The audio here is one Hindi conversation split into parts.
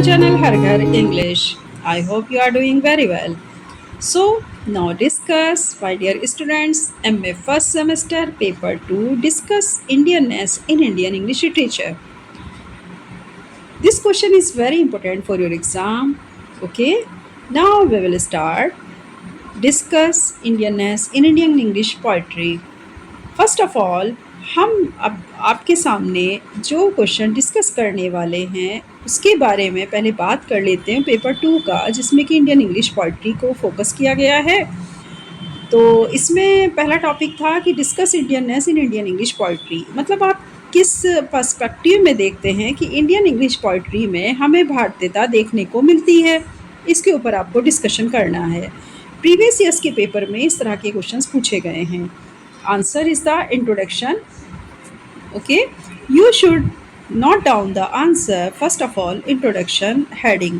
channel Har Ghar English. I hope you are doing very well. So, now discuss, my dear students, MA first semester paper 2 discuss Indianness in Indian English literature. This question is very important for your exam. Okay, now we will start. Discuss Indianness in Indian English poetry. First of all हम अब आपके सामने जो क्वेश्चन डिस्कस करने वाले हैं उसके बारे में पहले बात कर लेते हैं पेपर 2 का, जिसमें कि इंडियन इंग्लिश पोइट्री को फोकस किया गया है। तो इसमें पहला टॉपिक था कि discuss Indianness in Indian English poetry, मतलब आप किस पर्सपेक्टिव में देखते हैं कि इंडियन इंग्लिश पोइट्री में हमें भारतीयता देखने को मिलती है, इसके ऊपर आपको डिस्कशन करना है। प्रीवियस ईयर्स के पेपर में इस तरह के क्वेश्चंस पूछे गए हैं। Answer is the introduction. Okay, you should note down the answer. First of all, introduction heading.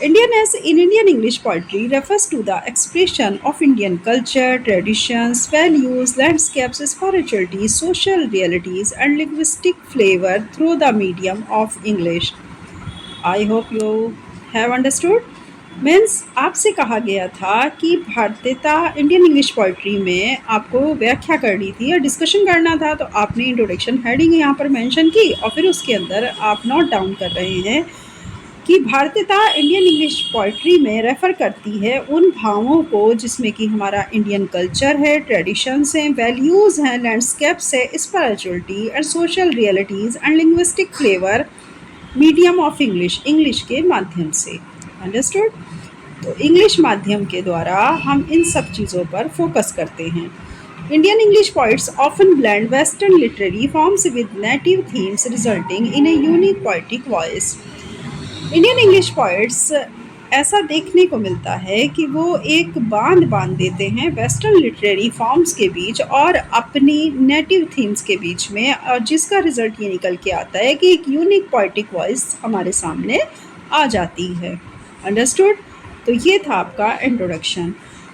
Indianness in Indian English poetry refers to the expression of Indian culture, traditions, values, landscapes, spirituality, social realities, and linguistic flavor through the medium of English. I hope you have understood. Means आपसे कहा गया था कि भारतीयता इंडियन इंग्लिश पोइट्री में आपको व्याख्या करनी थी या डिस्कशन करना था, तो आपने इंट्रोडक्शन हेडिंग यहाँ पर मेंशन की और फिर उसके अंदर आप नोट डाउन कर रहे हैं कि भारतीयता इंडियन इंग्लिश पोइट्री में रेफ़र करती है उन भावों को जिसमें कि हमारा इंडियन कल्चर है, ट्रेडिशंस हैं, वैल्यूज़ हैं, लैंडस्केप्स है, spirituality and social realities and linguistic flavour medium of English के माध्यम से। अंडरस्टूड? तो इंग्लिश माध्यम के द्वारा हम इन सब चीज़ों पर फोकस करते हैं। Indian English poets often blend western literary forms with native themes resulting in a unique poetic voice. Indian English poets ऐसा देखने को मिलता है कि वो एक बांध देते हैं वेस्टर्न लिटरेरी फॉर्म्स के बीच और अपनी नेटिव थीम्स के बीच में, और जिसका रिजल्ट ये निकल के आता है कि एक यूनिक पोइटिक वॉइस हमारे सामने आ जाती है। अंडरस्टूड? तो ये था आपका इंट्रोडक्शन।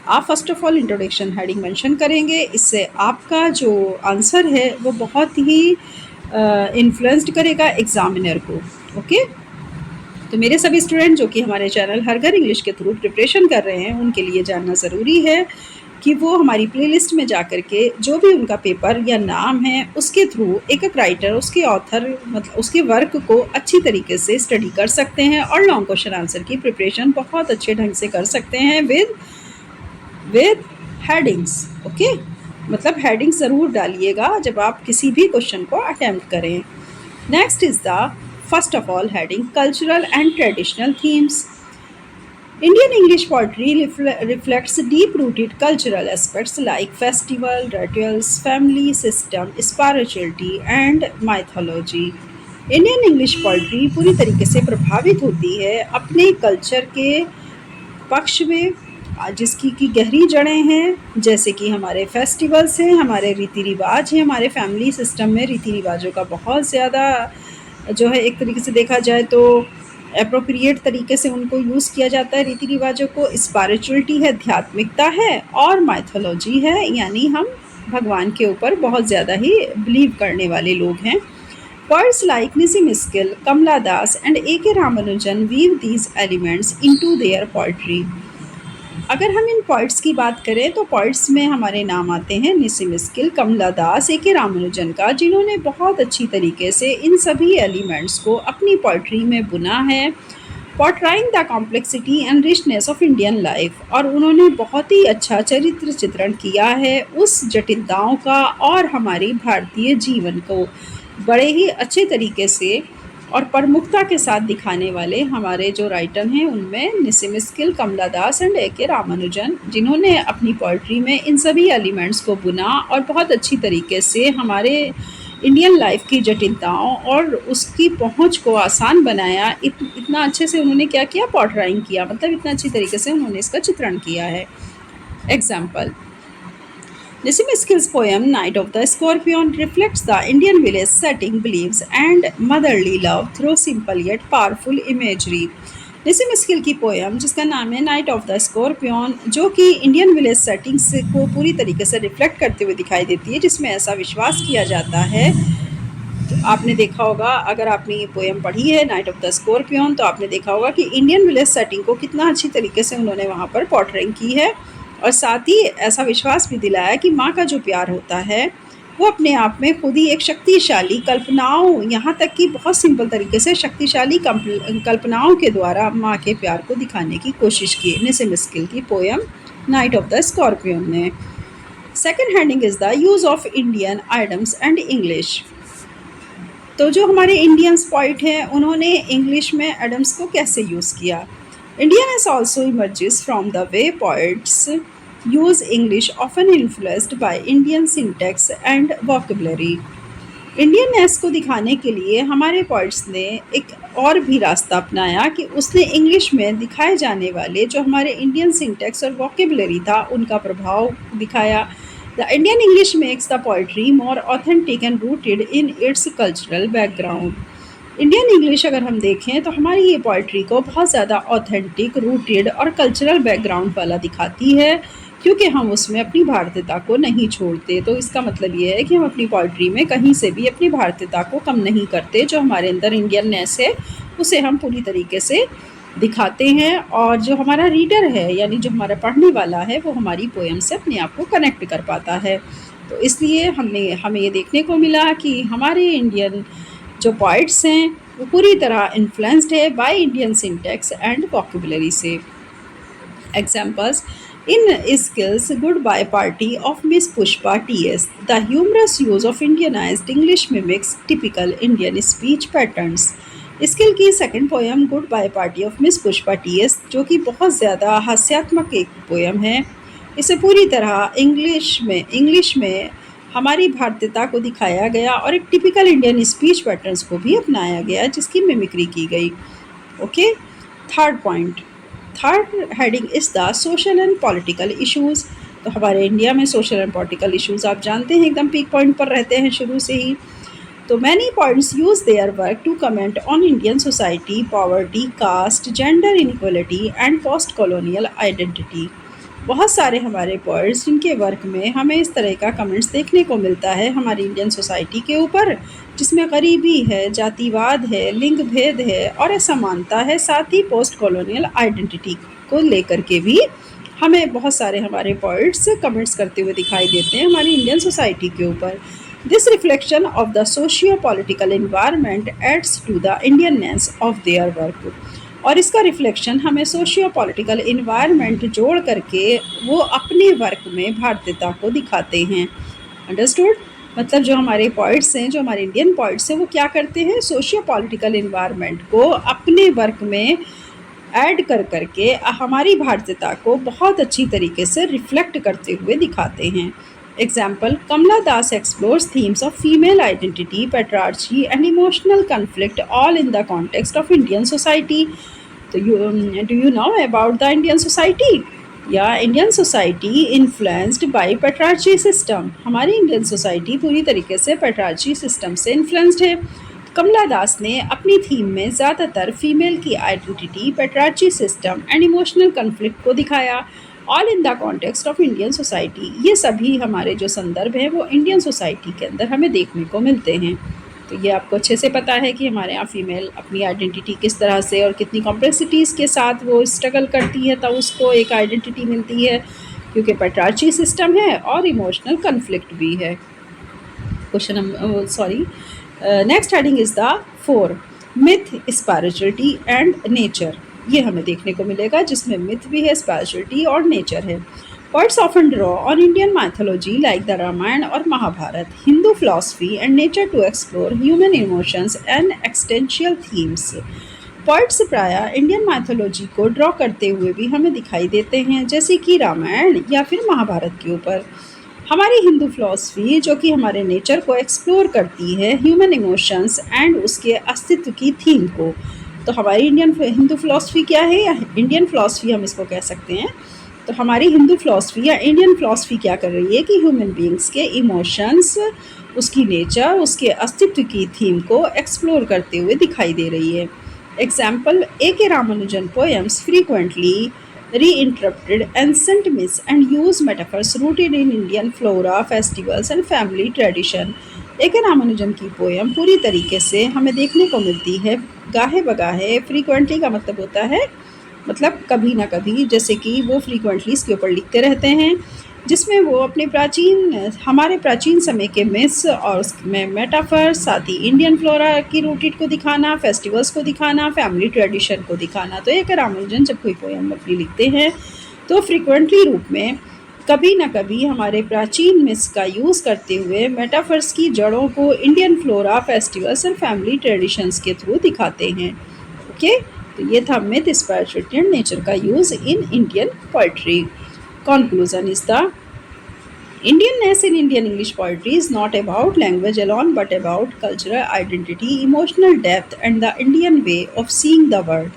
आप first of all introduction heading mention करेंगे, इससे आपका जो आंसर है वो बहुत ही इन्फ्लुएंस्ड करेगा एग्जामिनर को। ओके, तो मेरे सभी स्टूडेंट जो कि हमारे चैनल हर घर इंग्लिश के थ्रू प्रिपरेशन कर रहे हैं, उनके लिए जानना ज़रूरी है कि वो हमारी प्लेलिस्ट में जा कर के जो भी उनका पेपर या नाम है उसके थ्रू एक राइटर, उसके ऑथर, मतलब उसके वर्क को अच्छी तरीके से स्टडी कर सकते हैं और लॉन्ग क्वेश्चन आंसर की प्रिपरेशन बहुत अच्छे ढंग से कर सकते हैं विद हेडिंग्स। ओके, मतलब हेडिंग्स ज़रूर डालिएगा जब आप किसी भी क्वेश्चन को अटैम्प्ट करें। Next is the first of all heading cultural and traditional themes. Indian English poetry reflects deep-rooted cultural aspects like festival, rituals, family system, spirituality and mythology. Indian English poetry पूरी तरीके से प्रभावित होती है अपने कल्चर के पक्ष में, जिसकी की गहरी जड़ें हैं, जैसे कि हमारे फेस्टिवल्स हैं, हमारे रीति रिवाज हैं, हमारे फैमिली सिस्टम में रीति रिवाजों का बहुत ज़्यादा जो है एक तरीके से देखा जाए तो एप्रोप्रिएट तरीके से उनको यूज़ किया जाता है रीति रिवाजों को। स्पिरिचुअलिटी है, आध्यात्मिकता है, और माइथोलॉजी है, यानी हम भगवान के ऊपर बहुत ज़्यादा ही बिलीव करने वाले लोग हैं। Poets like Nissim Ezekiel, Kamala Das and A.K. Ramanujan weave these elements into their poetry. अगर हम इन पोइट्स की बात करें तो पोइट्स में हमारे नाम आते हैं निसी मिस्किल, कमला दास, A.K. रामानुजन का, जिन्होंने बहुत अच्छी तरीके से इन सभी एलिमेंट्स को अपनी पोइट्री में बुना है, portraying the complexity and richness of Indian life. और उन्होंने बहुत ही अच्छा चरित्र चित्रण किया है उस जटिलताओं का और हमारी भारतीय जीवन को बड़े ही अच्छे तरीके से और प्रमुखता के साथ दिखाने वाले हमारे जो राइटर हैं उनमें निसी मिस्किल, कमला दास एंड A.K. रामानुजन, जिन्होंने अपनी पोइट्री में इन सभी एलिमेंट्स को बुना और बहुत अच्छी तरीके से हमारे इंडियन लाइफ की जटिलताओं और उसकी पहुंच को आसान बनाया। इतना अच्छे से उन्होंने क्या किया, पोर्ट्राइंग किया, मतलब इतना अच्छी तरीके से उन्होंने इसका चित्रण किया है। Example, Nissim Miskil's poem Night of the Scorpion reflects the Indian village setting, beliefs and motherly love through simple yet powerful imagery. निसी मिस्किल की पोएम जिसका नाम है नाइट ऑफ द स्कॉर्पियन, जो कि इंडियन विलेज सेटिंग्स को पूरी तरीके से रिफ्लेक्ट करते हुए दिखाई देती है, जिसमें ऐसा विश्वास किया जाता है आपने देखा होगा, अगर आपने ये पोएम पढ़ी है नाइट ऑफ द स्कॉर्पियन, तो आपने देखा होगा कि इंडियन विलेज सेटिंग को कितना अच्छी तरीके से उन्होंने वहाँ पर पोर्ट्रेइंग की है, और साथ ही ऐसा विश्वास भी दिलाया कि माँ का जो प्यार होता है वो अपने आप में खुद ही एक शक्तिशाली कल्पनाओं, यहाँ तक कि बहुत सिंपल तरीके से शक्तिशाली कल्पनाओं के द्वारा माँ के प्यार को दिखाने की कोशिश की निसिम स्किल की poem night of the scorpion ने। Second heading is the use of Indian idioms and English. तो जो हमारे इंडियंस पोइट हैं उन्होंने इंग्लिश में एडम्स को कैसे यूज़ किया। Indian also emerges from the way poets use English often influenced by Indian syntax and vocabulary. Indianness को दिखाने के लिए हमारे पोइट्स ने एक और भी रास्ता अपनाया कि उसने इंग्लिश में दिखाए जाने वाले जो हमारे इंडियन सिंटेक्स और वोकेबलरी था उनका प्रभाव दिखाया। The Indian English makes the poetry more authentic and rooted in its cultural background. Indian English अगर हम देखें तो हमारी ये पोइट्री को बहुत ज़्यादा ऑथेंटिक, रूटेड और कल्चरल बैकग्राउंड वाला दिखाती है, क्योंकि हम उसमें अपनी भारतीयता को नहीं छोड़ते। तो इसका मतलब ये है कि हम अपनी पोइट्री में कहीं से भी अपनी भारतीयता को कम नहीं करते। जो हमारे अंदर इंडियननेस है उसे हम पूरी तरीके से दिखाते हैं, और जो हमारा रीडर है यानी जो हमारा पढ़ने वाला है वो हमारी पोएम से अपने आप को कनेक्ट कर पाता है। तो इसलिए हमें ये देखने को मिला कि हमारे इंडियन जो पोइट्स हैं वो पूरी तरह इन्फ्लुएंस्ड है by Indian syntax and vocabulary से। Examples in Skills Goodbye Party of Miss Pushpa T.S. The humorous use of Indianized English mimics typical Indian speech patterns. Ezekiel की second poem goodbye party of miss Pushpa T S, जो कि बहुत ज़्यादा हास्यात्मक एक पोएम है, इसे पूरी तरह इंग्लिश में हमारी भारतीयता को दिखाया गया और एक टिपिकल इंडियन स्पीच पैटर्न्स को भी अपनाया गया जिसकी मिमिक्री की गई। Okay, third heading is the social and political issues. तो हमारे इंडिया में सोशल एंड पॉलिटिकल इश्यूज़ आप जानते हैं एकदम पीक पॉइंट पर रहते हैं शुरू से ही। तो many points use their work to comment on Indian society, poverty, caste, gender inequality and post colonial identity. बहुत सारे हमारे पॉइंट्स जिनके वर्क में हमें इस तरह का कमेंट्स देखने को मिलता है हमारी इंडियन सोसाइटी के ऊपर, जिसमें गरीबी है, जातिवाद है, लिंग भेद है और असमानता है। साथ ही पोस्ट कॉलोनियल आइडेंटिटी को लेकर के भी हमें बहुत सारे हमारे पॉइंट्स कमेंट्स करते हुए दिखाई देते हैं हमारी इंडियन सोसाइटी के ऊपर। This reflection of the socio-political environment adds to the Indianness of their work. और इसका रिफ्लेक्शन हमें सोशियो पॉलिटिकल इन्वायरमेंट जोड़ करके वो अपने वर्क में भारतीयता को दिखाते हैं। अंडरस्टूड? मतलब जो हमारे पॉइट्स हैं, जो हमारे इंडियन पॉइट्स हैं, वो क्या करते हैं, सोशियो पॉलिटिकल इन्वायरमेंट को अपने वर्क में ऐड कर करके हमारी भारतीयता को बहुत अच्छी तरीके से रिफ्लेक्ट करते हुए दिखाते हैं। Example, Kamala Das explores themes of female identity, patriarchy and emotional conflict all in the context of Indian society. So do you know about the Indian society? Yeah, Indian society influenced by patriarchy system. हमारी Indian society पूरी तरीके से patriarchy system से influenced है। कमला दास ने अपनी थीम में ज़्यादातर फीमेल की identity, patriarchy system and emotional conflict को दिखाया, all in the context of Indian society. ये सभी हमारे जो संदर्भ हैं वो इंडियन सोसाइटी के अंदर हमें देखने को मिलते हैं। तो ये आपको अच्छे से पता है कि हमारे यहाँ फीमेल अपनी आइडेंटिटी किस तरह से और कितनी कॉम्प्लेक्सिटीज़ के साथ वो स्ट्रगल करती है, तब उसको एक आइडेंटिटी मिलती है, क्योंकि पेट्रार्ची सिस्टम है और इमोशनल कन्फ्लिक्ट भी है। Next heading is the 4 myth, spirituality and nature. ये हमें देखने को मिलेगा जिसमें मिथ भी है, स्पिरिचुअलिटी और नेचर है। Poets often draw on Indian mythology like the Ramayana और Mahabharat, Hindu philosophy and nature to explore human emotions and existential themes. Poets प्रायः इंडियन माइथोलॉजी को ड्रॉ करते हुए भी हमें दिखाई देते हैं, जैसे कि रामायण या फिर महाभारत के ऊपर। हमारी हिंदू फिलॉसफी जो कि हमारे नेचर को एक्सप्लोर करती है, ह्यूमन इमोशंस एंड उसके अस्तित्व की थीम को। तो हमारी हिंदू फिलॉसफी क्या है, या इंडियन फिलॉसफी हम इसको कह सकते हैं। तो हमारी हिंदू फिलॉसफी या इंडियन फिलॉसफी क्या कर रही है कि ह्यूमन बीइंग्स के इमोशंस, उसकी नेचर, उसके अस्तित्व की थीम को एक्सप्लोर करते हुए दिखाई दे रही है। Example, A.K. Ramanujan poems frequently reinterpreted ancient myths and use metaphors rooted in Indian flora, festivals and family tradition. A K. Ramanujan की पोयम पूरी तरीके से हमें देखने को मिलती है गाहे बगाहे। फ्रीक्वेंटली का मतलब होता है मतलब कभी ना कभी, जैसे कि वो फ्रीक्वेंटली इसके ऊपर लिखते रहते हैं, जिसमें वो अपने हमारे प्राचीन समय के मिथ्स और उसमें मेटाफर, साथ ही इंडियन फ्लोरा की रूटेड को दिखाना, फेस्टिवल्स को दिखाना, फैमिली ट्रेडिशन को दिखाना। तो ए.के. रामानुजन जब कोई पोयम अपनी लिखते हैं तो फ्रीक्वेंटली रूप में कभी ना कभी हमारे प्राचीन मिथ्स का यूज़ करते हुए मेटाफर्स की जड़ों को इंडियन फ्लोरा, फेस्टिवल्स और फैमिली ट्रेडिशंस के थ्रू दिखाते हैं। ओके, तो ये था मिथ स्पिरिचुअलिटी एंड नेचर का use in Indian poetry. Conclusion is the Indianness in Indian English poetry is not about language alone but about cultural identity, emotional depth, and the Indian way of seeing the world.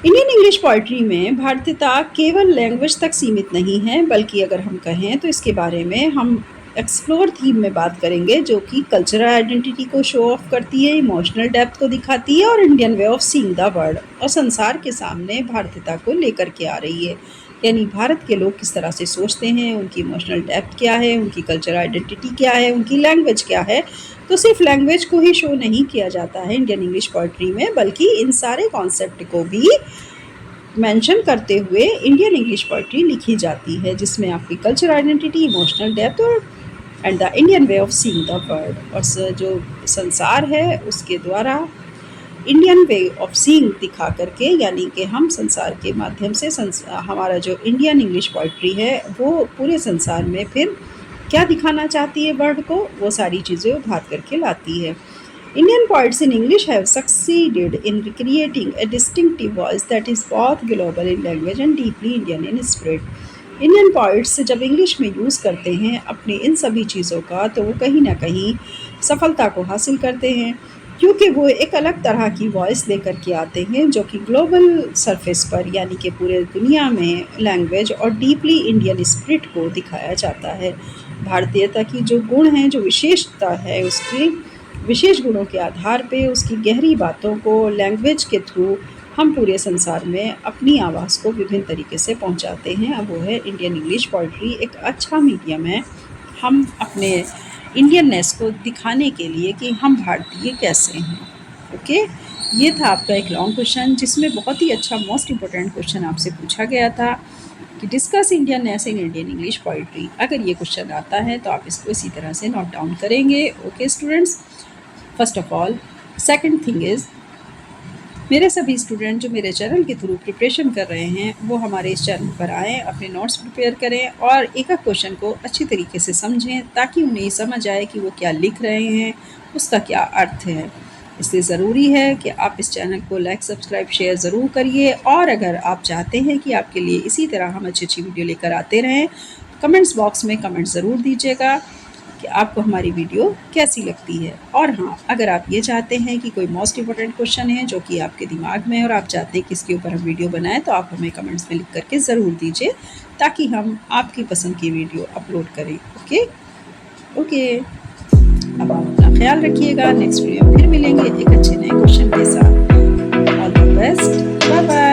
Indian English poetry में भारतीयता केवल लैंग्वेज तक सीमित नहीं है, बल्कि अगर हम कहें तो इसके बारे में हम एक्सप्लोर थीम में बात करेंगे, जो कि कल्चरल आइडेंटिटी को शो ऑफ करती है, इमोशनल डेप्थ को दिखाती है और Indian way of seeing the world और संसार के सामने भारतीयता को लेकर के आ रही है। यानी भारत के लोग किस तरह से सोचते हैं, उनकी इमोशनल डेप्थ क्या है, उनकी कल्चरल आइडेंटिटी क्या है, उनकी लैंग्वेज क्या है। तो सिर्फ लैंग्वेज को ही शो नहीं किया जाता है इंडियन इंग्लिश पोइट्री में, बल्कि इन सारे कॉन्सेप्ट को भी मेंशन करते हुए इंडियन इंग्लिश पोइट्री लिखी जाती है, जिसमें आपकी कल्चरल आइडेंटिटी, इमोशनल डेप्थ और and the Indian way of seeing the world, और जो संसार है उसके द्वारा इंडियन वे ऑफ सीइंग दिखा करके, यानी कि हम संसार के माध्यम से हमारा जो इंडियन इंग्लिश पोइट्री है वो पूरे संसार में फिर क्या दिखाना चाहती है वर्ल्ड को, वो सारी चीज़ें उभार करके लाती है। Indian poets in English have succeeded in creating a distinctive voice that is both global in language and deeply Indian in spirit. Indian poets जब इंग्लिश में यूज़ करते हैं अपनी इन सभी चीज़ों का, तो वो कहीं ना कहीं सफलता को हासिल करते हैं, क्योंकि वो एक अलग तरह की वॉइस लेकर के आते हैं जो कि ग्लोबल सरफेस पर, यानी कि पूरे दुनिया में लैंग्वेज और डीपली इंडियन स्पिरिट को दिखाया जाता है। भारतीयता की जो गुण हैं, जो विशेषता है, उसकी विशेष गुणों के आधार पे उसकी गहरी बातों को लैंग्वेज के थ्रू हम पूरे संसार में अपनी आवाज़ को विभिन्न तरीके से पहुंचाते हैं। अब वो है इंडियन इंग्लिश पोइट्री एक अच्छा मीडियम है हम अपने इंडियननेस को दिखाने के लिए कि हम भारतीय कैसे हैं। ओके, ये था आपका एक लॉन्ग क्वेश्चन, जिसमें बहुत ही अच्छा मोस्ट इम्पोर्टेंट क्वेश्चन आपसे पूछा गया था कि discuss Indianness in Indian English poetry. अगर ये क्वेश्चन आता है तो आप इसको इसी तरह से नोट डाउन करेंगे। Okay students, first of all, second thing is, मेरे सभी स्टूडेंट जो मेरे चैनल के थ्रू प्रिपरेशन कर रहे हैं वो हमारे इस चैनल पर आएँ, अपने नोट्स प्रिपेयर करें और एक एक क्वेश्चन को अच्छी तरीके से समझें, ताकि उन्हें ये समझ आए कि वो क्या लिख रहे हैं, उसका क्या अर्थ है। इसलिए ज़रूरी है कि आप इस चैनल को लाइक, सब्सक्राइब, शेयर ज़रूर करिए, और अगर आप चाहते हैं कि आपके लिए इसी तरह हम अच्छी अच्छी वीडियो लेकर आते रहें, कमेंट्स बॉक्स में कमेंट ज़रूर दीजिएगा कि आपको हमारी वीडियो कैसी लगती है। और हाँ, अगर आप ये चाहते हैं कि कोई मोस्ट इम्पोर्टेंट क्वेश्चन है जो कि आपके दिमाग में है और आप चाहते हैं कि इसके ऊपर हम वीडियो बनाएं, तो आप हमें कमेंट्स में लिख करके ज़रूर दीजिए, ताकि हम आपकी पसंद की वीडियो अपलोड करें। ओके ओके, अब आप अपना ख्याल रखिएगा। नेक्स्ट वीडियो में फिर मिलेंगे एक अच्छे नए क्वेश्चन के साथ। All the best, bye bye.